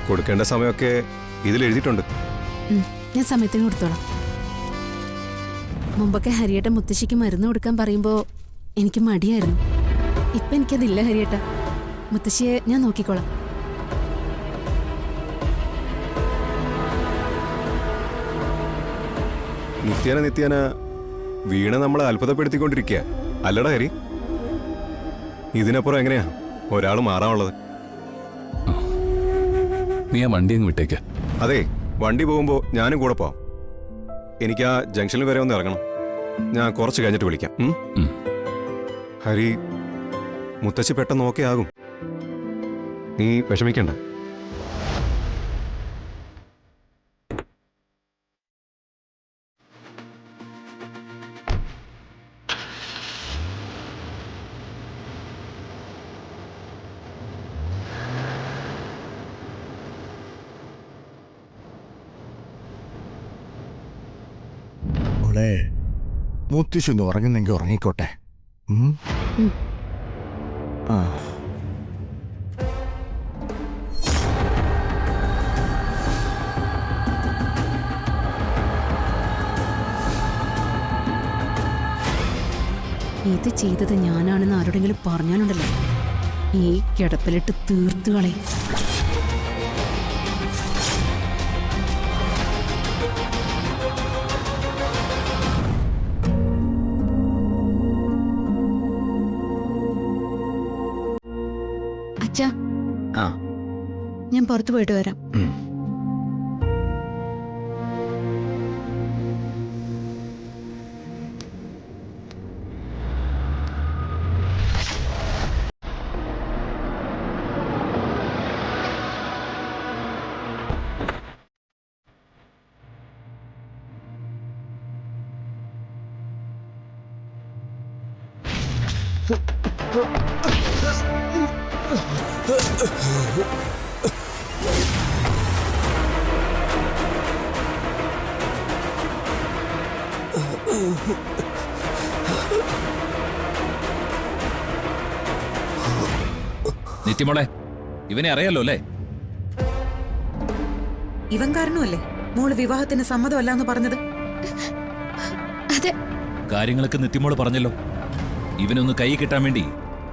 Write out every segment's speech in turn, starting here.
കൊടുക്കേണ്ട സമയമൊക്കെ ഇതിൽ എഴുതിയിട്ടുണ്ട്. ഞാൻ സമയത്തിന് കൊടുത്തോളാം. മുമ്പൊക്കെ ഹരിയേട്ട മുത്തശ്ശിക്ക് മരുന്ന് കൊടുക്കാൻ പറയുമ്പോ എനിക്ക് മടിയായിരുന്നു. ഇപ്പൊ എനിക്കതില്ല ഹരിയേട്ട. മുത്തശ്ശിയെ ഞാൻ നോക്കിക്കോളാം. നിത്യേന വീണ നമ്മളെ അത്ഭുതപ്പെടുത്തിക്കൊണ്ടിരിക്കുക അല്ലടാ ഹരി. ഇതിനപ്പുറം എങ്ങനെയാ ഒരാൾ മാറാനുള്ളത്? നീ ആ വണ്ടി അങ്ങ് വിട്ടേക്ക്. അതെ, വണ്ടി പോകുമ്പോ ഞാനും കൂടെ പോവാം. എനിക്ക് ആ ജംഗ്ഷനിൽ വരെ ഒന്ന് ഇറങ്ങണം. ഞാൻ കുറച്ച് കഴിഞ്ഞിട്ട് വിളിക്കാം. ഹരി, മുത്തശ്ശി പെട്ടെന്ന് ഓക്കെ ആകും. നീ വിഷമിക്കണ്ട. മുത്തശ്ശി ഒന്ന് ഉറങ്ങുന്നെങ്കിൽ ഉറങ്ങിക്കോട്ടെ. ഇത് ചെയ്തത് ഞാനാണെന്ന് ആരോടെങ്കിലും പറഞ്ഞാലുണ്ടല്ലോ, ഈ കിടപ്പിലിട്ട് തീർത്തു കളയും. ഞാൻ പുറത്തു പോയിട്ട് വരാം. നിത്യമോളെ, ഇവനെ അറിയാലോ അല്ലേ? ഇവൻ കാരണമല്ലേ മോള് വിവാഹത്തിന് സമ്മതമല്ല പറഞ്ഞത്? അതെ, കാര്യങ്ങളൊക്കെ നിത്യമോള് പറഞ്ഞല്ലോ. ഇവനൊന്ന് കൈ കിട്ടാൻ വേണ്ടി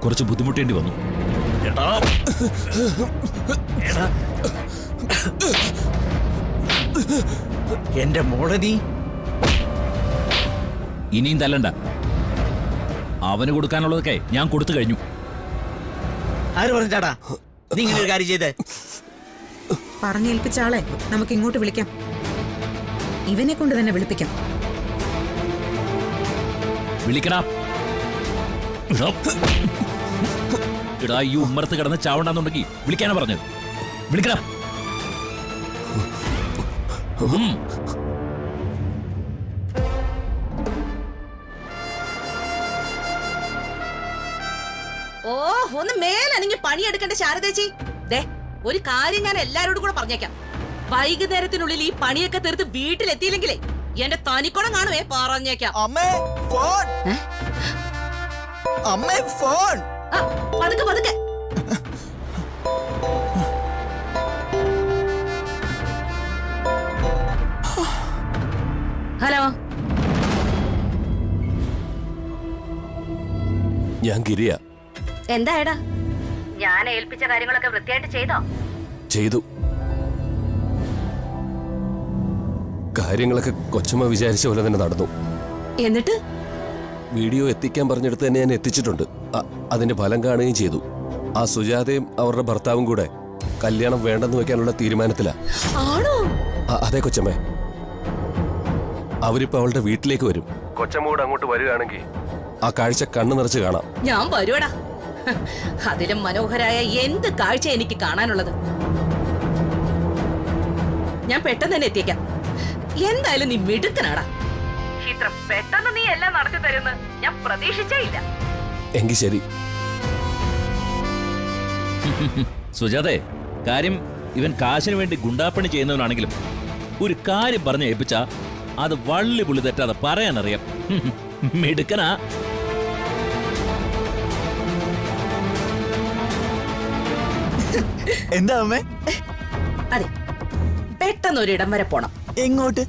കുറച്ച് ബുദ്ധിമുട്ടേണ്ടി വന്നു. എന്റെ മോളെ നീ ഇനിയും തല്ലണ്ട. അവന് കൊടുക്കാനുള്ളതൊക്കെ ഞാൻ കൊടുത്തു കഴിഞ്ഞു. ആര് പറഞ്ഞാടാ നീ ഇങ്ങനെ ഒരു കാര്യം ചെയ്തേ? പറഞ്ഞേൽപ്പിച്ച ആളെ നമുക്ക് ഇങ്ങോട്ട് വിളിക്കാം. ഇവനെ കൊണ്ട് തന്നെ വിളിപ്പിക്കാം. വിളിക്കടാ. ഇടാ, ഈ ഉമ്മറത്ത് കിടന്ന് ചാവണ്ടെന്നുണ്ടെങ്കിൽ വിളിക്കാനാ പറഞ്ഞത്. വിളിക്കടാ. ഓ, ഒന്ന് മേലനങ്ങി പണിയെടുക്കേണ്ട ശാരദേച്ചി. ദേ, ഒരു കാര്യം ഞാൻ എല്ലാരോടും കൂടെ പറഞ്ഞേക്കാം. വൈകുന്നേരത്തിനുള്ളിൽ ഈ പണിയൊക്കെ തീർത്ത് വീട്ടിലെത്തിയില്ലെങ്കിലേ എന്റെ തനിക്കുടം കാണുവേ, പറഞ്ഞേക്കാം. അമ്മേ ഫോൺ, അമ്മേ ഫോൺ. പതുക്കെ പതുക്കെ. ഹലോ, ഞാൻ ഗിരിയ. എന്താ ഏടാ? ഞാൻ ഏൽപ്പിച്ച കാര്യങ്ങളൊക്കെ വൃത്തിയായിട്ട് ചെയ്തോ? ചെയ്തു. കാര്യങ്ങളൊക്കെ കൊച്ചമ്മ വിചാരിച്ച പോലെ തന്നെ നടന്നു. എന്നിട്ട് വീഡിയോ എത്തിക്കാൻ പറഞ്ഞെടുത്ത് തന്നെ ഞാൻ എത്തിച്ചിട്ടുണ്ട്. അതിന്റെ ഫലം കാണുകയും ചെയ്തു. ആ സുജാതയും അവരുടെ ഭർത്താവും കൂടെ കല്യാണം വേണ്ടെന്ന് വെക്കാനുള്ള തീരുമാനത്തിലാ. അതെ കൊച്ചമ്മേ, അവരിപ്പോ അവളുടെ വീട്ടിലേക്ക് വരും. കൊച്ചമ്മ കൂടെ അങ്ങോട്ട് വരികയാണെങ്കിൽ ആ കാഴ്ച കണ്ണു നിറച്ച് കാണാം. ഞാൻ വരുവടാ. അതിലും മനോഹരായ എന്ത് കാഴ്ച എനിക്ക് കാണാനുള്ളത്. ഞാൻ പെട്ടെന്ന് തന്നെ എത്തിയേക്കാം. എന്തായാലും നീ മിടുക്കനാടാ. ഇത്ര പെട്ടെന്ന് നീ എല്ലാം നടത്തി തരുമെന്ന് ഞാൻ പ്രതീക്ഷിച്ചേ ഇല്ല. എങ്കിൽ ശരി. സുജാതെ, കാര്യം ഇവൻ കാശിന് വേണ്ടി ഗുണ്ടാപ്പണി ചെയ്യുന്നവനാണെങ്കിലും ഒരു കാര്യം പറഞ്ഞ് ഏൽപ്പിച്ച അത് വള്ളി പുള്ളി തെറ്റാതെ പറയാനറിയാം. മിടുക്കനാ. എന്താ അമ്മേ? അതെ, പെട്ടെന്ന് ഒരിടം വരെ പോണം. എങ്ങോട്ട്?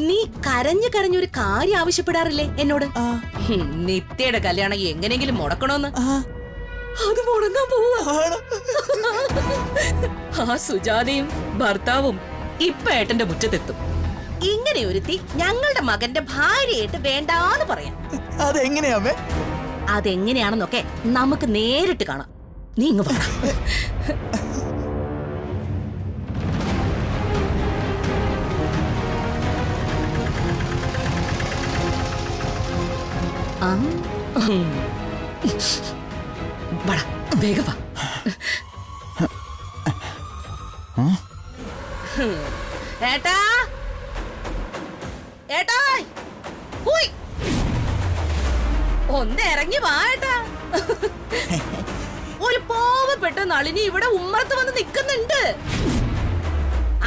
നീ കരഞ്ഞു കരഞ്ഞൊരു കാര്യം ആവശ്യപ്പെടാറില്ലേ എന്നോട്? നിത്യയുടെ കല്യാണം എങ്ങനെയെങ്കിലും മുടക്കണോന്ന്. അത് മുടങ്ങാൻ പോവാ. ആ സുജാതയും ഭർത്താവും ഇപ്പൊ ഏട്ടന്റെ മുറ്റത്തെത്തും. ഇങ്ങനെ ഒരുത്തി ഞങ്ങളുടെ മകന്റെ ഭാര്യയായിട്ട് വേണ്ടാന്ന് പറയാം. അതെങ്ങനെയാമേ? അതെങ്ങനെയാണെന്നൊക്കെ നമുക്ക് നേരിട്ട് കാണാം. നീ ഇങ്ങ് വാ. ആ, വാടാ, വേഗം വാ. ഏട്ടാ, ഏട്ടായ്, ഹൂയ്. ഒന്ന് ഇറങ്ങി വാ ഏട്ടാ. ഒരു പാവപ്പെട്ട നളിനി ഇവിടെ ഉമ്മറത്ത് വന്ന് നിൽക്കുന്നുണ്ട്.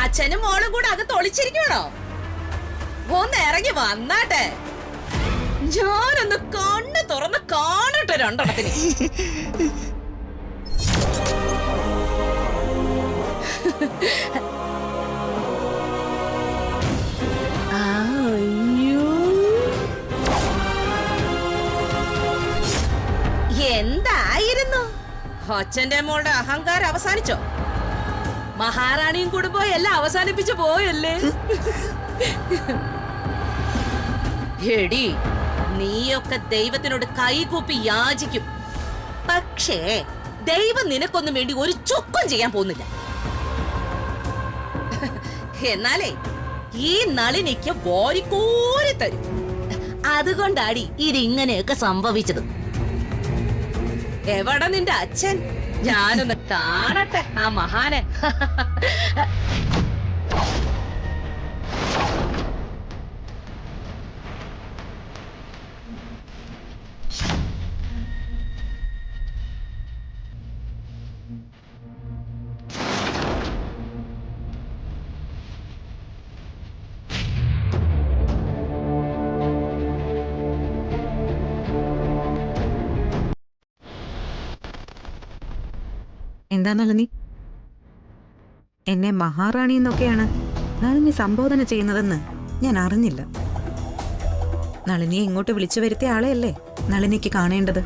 അച്ഛനും മോളും കൂടെ അകത്ത് ഒളിച്ചിരിക്കണോ? ഒന്ന് ഇറങ്ങി വന്നാട്ടെ. ഞാനൊന്ന് കണ്ണ് തുറന്ന് കാണട്ടെ രണ്ടെണ്ണത്തിന്. എന്തായിരുന്നു? അച്ഛന്റെ മോളുടെ അഹങ്കാരം അവസാനിച്ചോ? മഹാറാണിയും കുടുംബവും എല്ലാം അവസാനിപ്പിച്ചു പോയല്ലേ? എടി, നീയൊക്കെ ദൈവത്തിനോട് കൈകൂപ്പി യാചിക്കും. പക്ഷേ ദൈവം നിനക്കൊന്നും വേണ്ടി ഒരു ചുക്കും ചെയ്യാൻ പോകുന്നില്ല. എന്നാലേ ഈ നളിനിക്ക് കോരി തരും. അതുകൊണ്ടാടി ഇതിങ്ങനെയൊക്കെ സംഭവിച്ചത്. എവിടെ നിന്റെ അച്ഛൻ? ഞാനൊന്ന് കാണട്ടെ ആ മഹാനെ. എന്താ നളിനി? എന്നെ മഹാറാണി എന്നൊക്കെയാണ് നളിനി സംബോധന ചെയ്യുന്നതെന്ന് ഞാൻ അറിഞ്ഞില്ല. നളിനിയെ ഇങ്ങോട്ട് വിളിച്ചു വരുത്തിയ ആളെയല്ലേ നളിനിക്ക് കാണേണ്ടത്.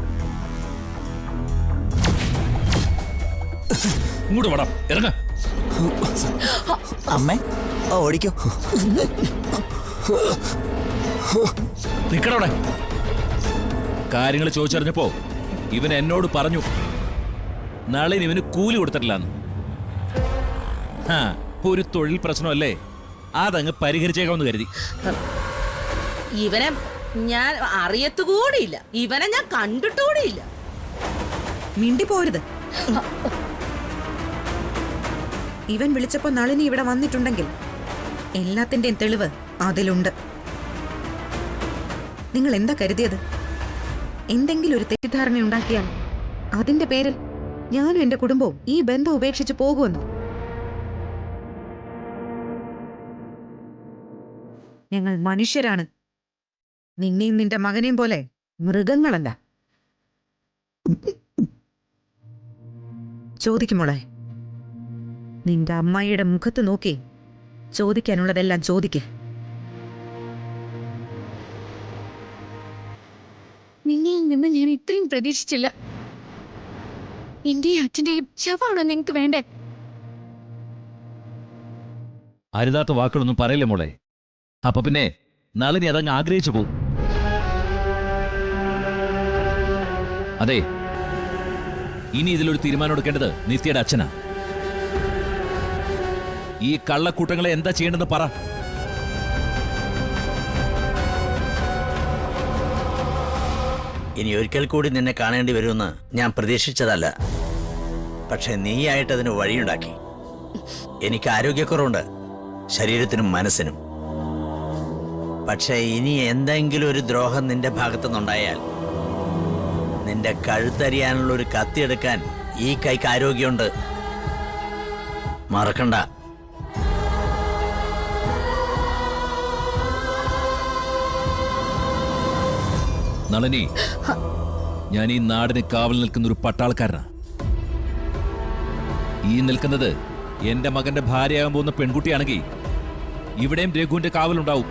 ഇങ്ങോട്ട് വേണം ഇറങ്ങ. അമ്മേ, ഓടിക്കോ. നിക്കടവിടെ. കാര്യങ്ങൾ ചോദിച്ചറിഞ്ഞപ്പോ ഇവൻ എന്നോട് പറഞ്ഞു നളിനി ഇവന് കൂലി കൊടുത്തിട്ടില്ലാന്ന്. ഒരു തൊഴിൽ പ്രശ്നമല്ലേ, അതങ്ങ് പരിഹരിച്ചേക്കാമെന്ന് കരുതി. ഇവനെ ഞാൻ അറിയത്തുകൂടിയില്ല. ഇവനെ ഞാൻ കണ്ടിട്ടുകൂടിയില്ല. മിണ്ടിപ്പോരുത്. ഇവൻ വിളിച്ചപ്പോ നളിനി ഇവിടെ വന്നിട്ടുണ്ടെങ്കിൽ എല്ലാത്തിന്റെയും തെളിവ് അതിലുണ്ട്. നിങ്ങൾ എന്താ കരുതിയത്? എന്തെങ്കിലും ഒരു തെറ്റിദ്ധാരണ ഉണ്ടാക്കിയാൽ അതിന്റെ പേരിൽ ഞാനും എന്റെ കുടുംബവും ഈ ബന്ധം ഉപേക്ഷിച്ച് പോകുമെന്നോ? ഞങ്ങൾ മനുഷ്യരാണ്. നിന്നെയും നിന്റെ മകനെയും പോലെ മൃഗങ്ങളല്ല. ചോദിക്കുമോളെ, നിന്റെ അമ്മായിയുടെ മുഖത്ത് നോക്കി ചോദിക്കാനുള്ളതെല്ലാം ചോദിക്ക്. നിന്നിൽ നിന്ന് ഞാൻ ഇത്രയും പ്രതീക്ഷിച്ചില്ല. എന്റെയും അച്ഛന്റെയും ശവമാണോ നിങ്ങക്ക് വേണ്ടേ? അരുതാത്ത വാക്കുകളൊന്നും പറയില്ലേ മോളെ. അപ്പൊ പിന്നെ നളിനി അതങ്ങ് ആഗ്രഹിച്ചു പോവും. അതെ, ഇനി ഇതിലൊരു തീരുമാനം എടുക്കേണ്ടത് നിത്യയുടെ അച്ഛനാ. ഈ കള്ളക്കൂട്ടങ്ങളെ എന്താ ചെയ്യേണ്ടതെന്ന് പറ. ഇനി ഒരിക്കൽ കൂടി നിന്നെ കാണേണ്ടി വരുമെന്ന് ഞാൻ പ്രതീക്ഷിച്ചതല്ല. പക്ഷെ നീയായിട്ടതിന് വഴിയുണ്ടാക്കി. എനിക്ക് ആരോഗ്യക്കുറവുണ്ട്, ശരീരത്തിനും മനസ്സിനും. പക്ഷെ ഇനി എന്തെങ്കിലും ഒരു ദ്രോഹം നിന്റെ ഭാഗത്തുനിന്നുണ്ടായാൽ നിന്റെ കഴുത്തരിയാനുള്ള ഒരു കത്തിയെടുക്കാൻ ഈ കൈക്ക് ആരോഗ്യമുണ്ട്. മറക്കണ്ട. നളിനി, ഞാൻ ഈ നാടിന് കാവൽ നിൽക്കുന്ന ഒരു പട്ടാളക്കാരനാ. ഈ നിൽക്കുന്നത് എന്റെ മകന്റെ ഭാര്യയാകാൻ പോകുന്ന പെൺകുട്ടിയാണെങ്കിൽ ഇവിടെയും രഘുവിന്റെ കാവലുണ്ടാവും.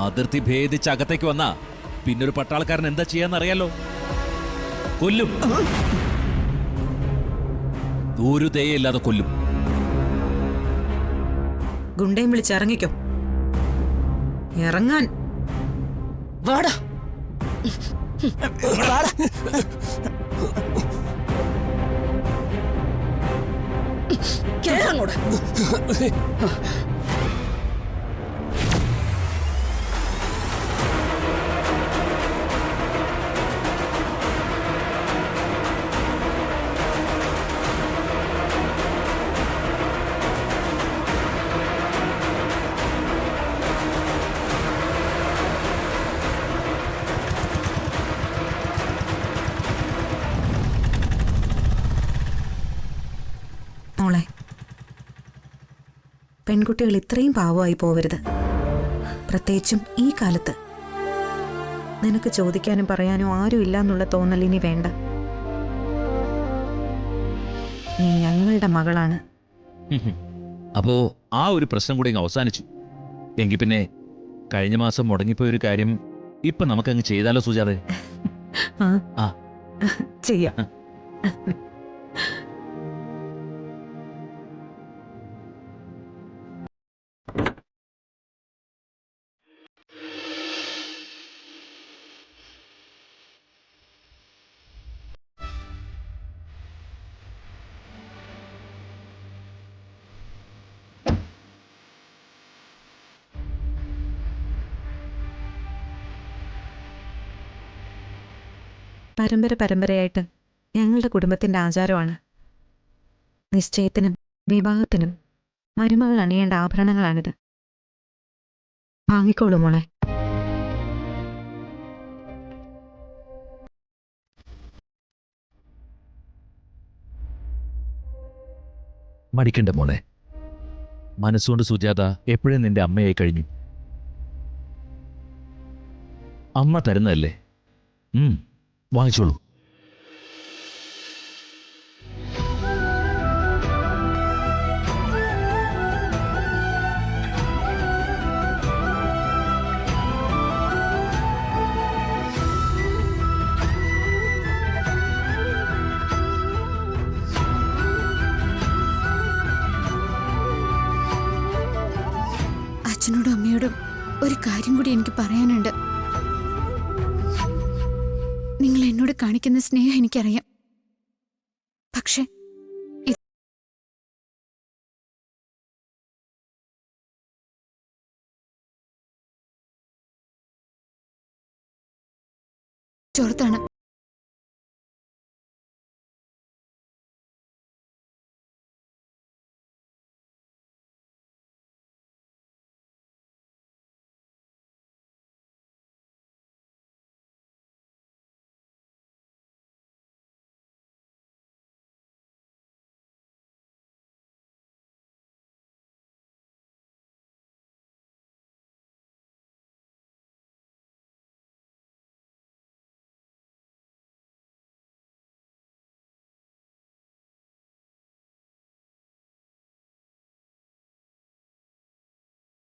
അതിർത്തി ഭേദിച്ച് അകത്തേക്ക് വന്നാ പിന്നൊരു പട്ടാളക്കാരൻ എന്താ ചെയ്യാന്നറിയാലോ? കൊല്ലും. ഒരു ദയയില്ലാതെ കൊല്ലും. ഗുണ്ടയും വിളിച്ചിറങ്ങിക്കോ. ഇറങ്ങാൻ. വാടാ. കേറങ്ങോട്ട്. മോളെ, പെൺകുട്ടികൾ ഇത്രയും പാവമായി പോവരുത്. പ്രത്യേകിച്ചും ഈ കാലത്ത്. നിനക്ക് ചോദിക്കാനും പറയാനും ആരും ഇല്ല എന്നുള്ള തോന്നൽ ഇനി വേണ്ട. നീ ഞങ്ങളുടെ മകളാണ്. അപ്പോ ആ ഒരു പ്രശ്നം കൂടി അങ്ങ് അവസാനിച്ചു. എങ്കിൽ പിന്നെ കഴിഞ്ഞ മാസം മുടങ്ങിപ്പോയൊരു കാര്യം ഇപ്പൊ നമുക്കങ്ങ് ചെയ്താലോ സുജാതെ? ആ ചെയ്യാം. പരമ്പരയായിട്ട് ഞങ്ങളുടെ കുടുംബത്തിന്റെ ആചാരമാണ്. നിശ്ചയത്തിനും വിവാഹത്തിനും മരുമകൾ അണിയേണ്ട ആഭരണങ്ങളാണിത്. വാങ്ങിക്കോളൂ മോളെ. മടിക്കണ്ട മോളെ. മനസ്സുകൊണ്ട് സുജാത എപ്പോഴും നിന്റെ അമ്മയായി കഴിഞ്ഞു. അമ്മ തരുന്നതല്ലേ. വാങ്ങിച്ചോളൂ. അച്ഛനോടും അമ്മയോടും ഒരു കാര്യം കൂടി എനിക്ക് പറയാനുണ്ട്. നിങ്ങൾ എന്നോട് കാണിക്കുന്ന സ്നേഹം എനിക്കറിയാം. പക്ഷെ ചോർത്താണ്.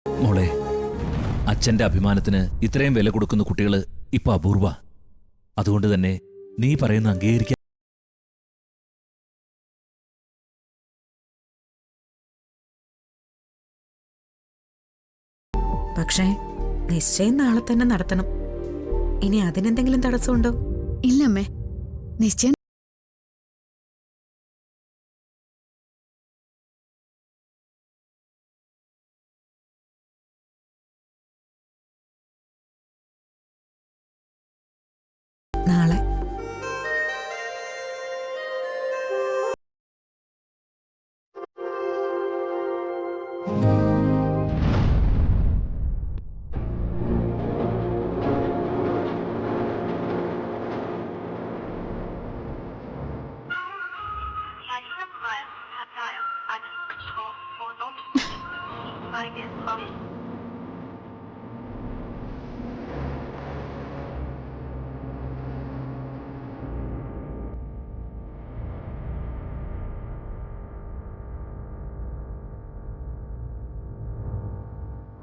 മോളെ, അച്ഛന്റെ അഭിമാനത്തിന് ഇത്രയും വില കൊടുക്കുന്ന കുട്ടികൾ ഇപ്പൊ അപൂർവ. അതുകൊണ്ട് തന്നെ നീ പറയുന്ന അംഗീകരിക്കാൻ. പക്ഷേ നിശ്ചയം നാളെ തന്നെ നടത്തണം. ഇനി അതിനെന്തെങ്കിലും തടസ്സമുണ്ടോ? ഇല്ലമ്മേ, നിശ്ചയം നാളെ.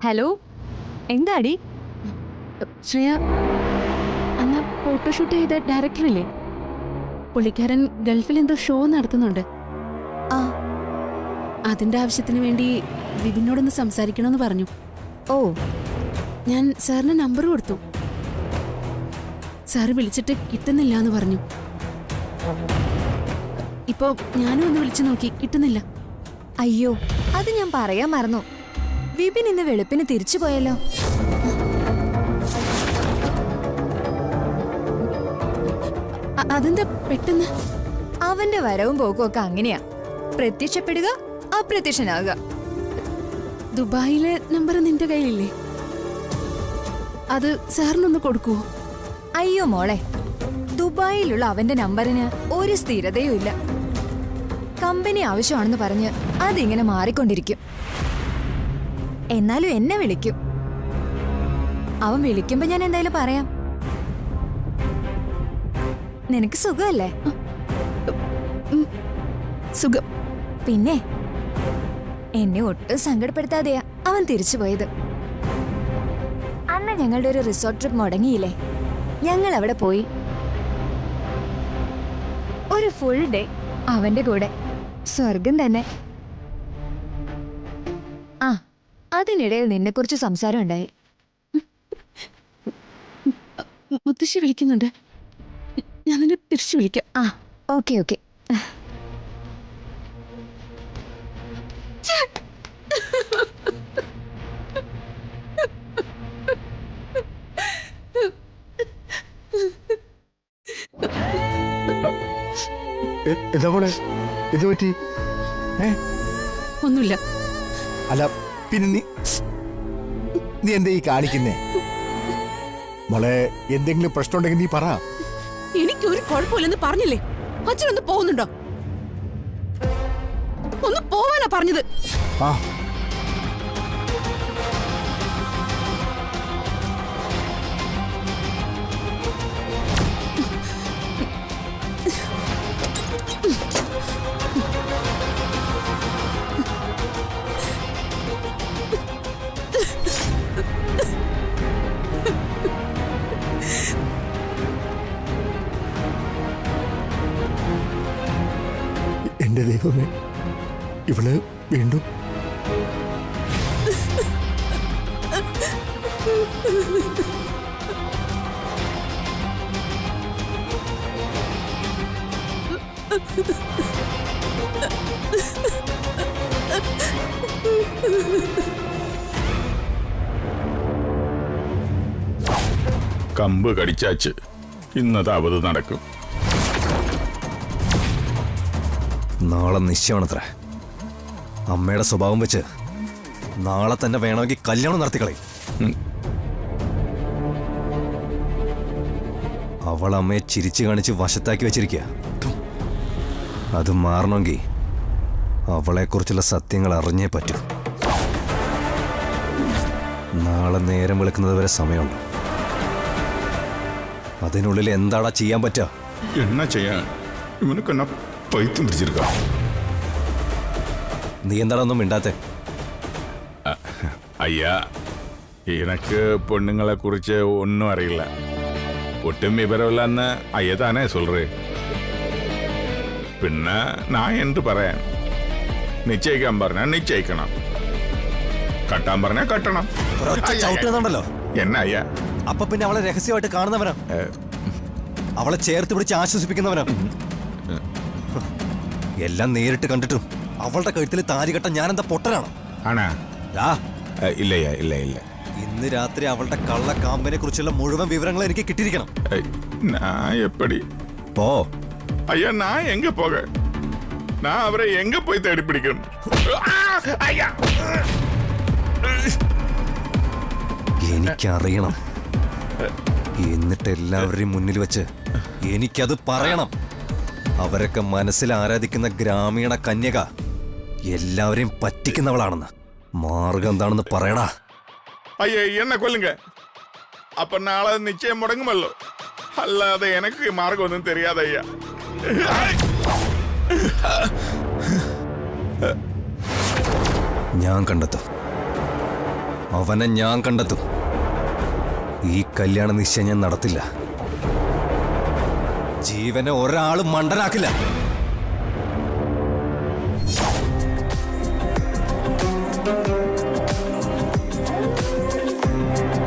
ഹലോ എന്താടി? ശ്രേയ, അന്ന് ഫോട്ടോഷൂട്ട് ചെയ്ത ഡയറക്ടറില്ലേ, പുള്ളിക്കാരൻ ഗൾഫിൽ എന്തോ ഷോ നടത്തുന്നുണ്ട്. ആ അതിന്റെ ആവശ്യത്തിന് വേണ്ടി വിപിനോടൊന്ന് സംസാരിക്കണമെന്ന് പറഞ്ഞു. ഓ ഞാൻ സാറിന് നമ്പർ കൊടുത്തു. സാറ് വിളിച്ചിട്ട് കിട്ടുന്നില്ല എന്ന് പറഞ്ഞു. ഇപ്പോ ഞാനും ഒന്ന് വിളിച്ചു നോക്കി, കിട്ടുന്നില്ല. അയ്യോ, അത് ഞാൻ പറയാൻ മറന്നു. വിപിൻ ഇന്ന് വെളുപ്പിന് തിരിച്ചു പോയല്ലോ. അതെന്താ പെട്ടെന്ന്? അവന്റെ വരവും പോക്കും ഒക്കെ അങ്ങനെയാ, പ്രത്യക്ഷപ്പെടുക അപ്രത്യക്ഷനാകുക. ദുബായിലെ നമ്പർ നിന്റെ കയ്യിലില്ലേ? അത് സാറിനൊന്ന് കൊടുക്കുവോ? അയ്യോ മോളെ, ദുബായിലുള്ള അവന്റെ നമ്പറിന് ഒരു സ്ഥിരതയും ഇല്ല. കമ്പനി ആവശ്യമാണെന്ന് പറഞ്ഞ് അതിങ്ങനെ മാറിക്കൊണ്ടിരിക്കും. എന്നാലും എന്നെ വിളിക്കും. അവൻ വിളിക്കുമ്പോ ഞാൻ എന്തായാലും പറയാം. നിനക്ക് സുഖമല്ലേ? സുഖം. പിന്നെ എന്നെ ഒട്ടും സങ്കടപ്പെടുത്താതെയാ അവൻ തിരിച്ചു പോയത്. അന്ന് ഞങ്ങളുടെ ഒരു റിസോർട്ട് ട്രിപ്പ് മുടങ്ങിയില്ലേ, ഞങ്ങൾ അവിടെ പോയി ഒരു ഫുൾ ഡേ അവന്റെ കൂടെ. സ്വർഗം തന്നെ. ആ, അതിനിടയിൽ നിന്നെക്കുറിച്ച് സംസാരം ഉണ്ടായി. മുത്തശ്ശി വിളിക്കുന്നുണ്ട്, ഞാൻ നിന്നെ തിരിച്ചു വിളിക്കാം. ആ ഓക്കെ ഓക്കെ. എന്താ മോളെ, എന്ത് പറ്റി? ഒന്നുമില്ല. അല്ല പിന്നെ നീ എന്താ ഈ കാണിക്കുന്നേ? മോളെ, എന്തെങ്കിലും പ്രശ്നമുണ്ടെങ്കിൽ നീ പറ. എനിക്കൊരു കുഴപ്പമില്ലെന്ന് പറഞ്ഞില്ലേ? അച്ഛനൊന്ന് പോകുന്നുണ്ടോ? ഒന്ന് പോവാനാ പറഞ്ഞത്. ആ എന്റെ ദൈവമേ, ഇവള് വീണ്ടും കമ്പ് കടിച്ചാച്ച് ഇന്നത്തെ അവധി നടക്കും. നാളെ നിശ്ചയമാണത്ര. അമ്മയുടെ സ്വഭാവം വെച്ച് നാളെ തന്നെ വേണമെങ്കിൽ കല്യാണം നടത്തിക്കളയും. അവൾ അമ്മയെ ചിരിച്ചു കാണിച്ച് വശത്താക്കി വെച്ചിരിക്കുക. അത് മാറണമെങ്കിൽ അവളെക്കുറിച്ചുള്ള സത്യങ്ങൾ അറിഞ്ഞേ പറ്റൂ. നാളെ നേരം വെളുക്കുന്നത് വരെ സമയമുണ്ട്. അതിനുള്ളിൽ എന്താടാ ചെയ്യാൻ പറ്റുക? എന്നാ ചെയ്യാൻ? ഇവനക്ക് എന്നാ പൈത്തും പിടിച്ചിരിക്ക. നീ എന്താടാ ഒന്നും മിണ്ടാത്തെ? അയ്യാ, എനക്ക് പെണ്ണുങ്ങളെ കുറിച്ച് ഒന്നും അറിയില്ല. ഒട്ടും വിവരമില്ലെന്ന് അയ്യ താനേ சொல்றே. പിന്നെ ഞാൻ എന്ത് പറയാൻ? നിശ്ചയിക്കാൻ പറഞ്ഞാൽ നിശ്ചയിക്കണം, കട്ടാൻ പറഞ്ഞാൽ കട്ടണം. ചവിട്ടുന്നുണ്ടല്ലോ എന്നാ അയ്യാ? അപ്പൊ പിന്നെ അവളെ രഹസ്യമായിട്ട് കാണുന്നവനാ, അവളെ ചേർത്ത് പിടിച്ച് ആശ്വസിപ്പിക്കുന്നവനാ. എല്ലാം നേരിട്ട് കണ്ടിട്ടും അവളുടെ കഴുത്തിൽ താരി കെട്ടാൻ ഞാനെന്താ പൊട്ടനാണ്? ആണാ? ഇല്ലയ്യ, ഇല്ല ഇല്ല. ഇന്ന് രാത്രി അവളുടെ കള്ള കാമ്പിനെ കുറിച്ചുള്ള മുഴുവൻ വിവരങ്ങൾ എനിക്ക് കിട്ടിയിരിക്കണം. நான் எப்படி? പോ. ஐயா, நான் எங்க போக? நான் அவரை எங்க போய் தேடி பிடிக்கணும்? ஐயா, എനിക്കറിയണം. എന്നിട്ട് എല്ലാവരുടെയും മുന്നിൽ വെച്ച് എനിക്കത് പറയണം. അവരൊക്കെ മനസ്സിൽ ആരാധിക്കുന്ന ഗ്രാമീണ കന്യക എല്ലാവരെയും പറ്റിക്കുന്നവളാണെന്ന്. മാർഗം എന്താണെന്ന് പറയടാ. ஐயா, என்ன கொல்லுங்க. அப்ப நாளை நிச்சயம் முடங்குமல்லோ. அல்லாத எனக்கு மார்க்கம் ஒன்றும் தெரியாத ஐயா. ഞാൻ കണ്ടെത്തും. അവനെ ഞാൻ കണ്ടെത്തും. ഈ കല്യാണ നിശ്ചയം ഞാൻ നടത്തില്ല. ജീവനെ ഒരാളും മണ്ടനാക്കില്ല.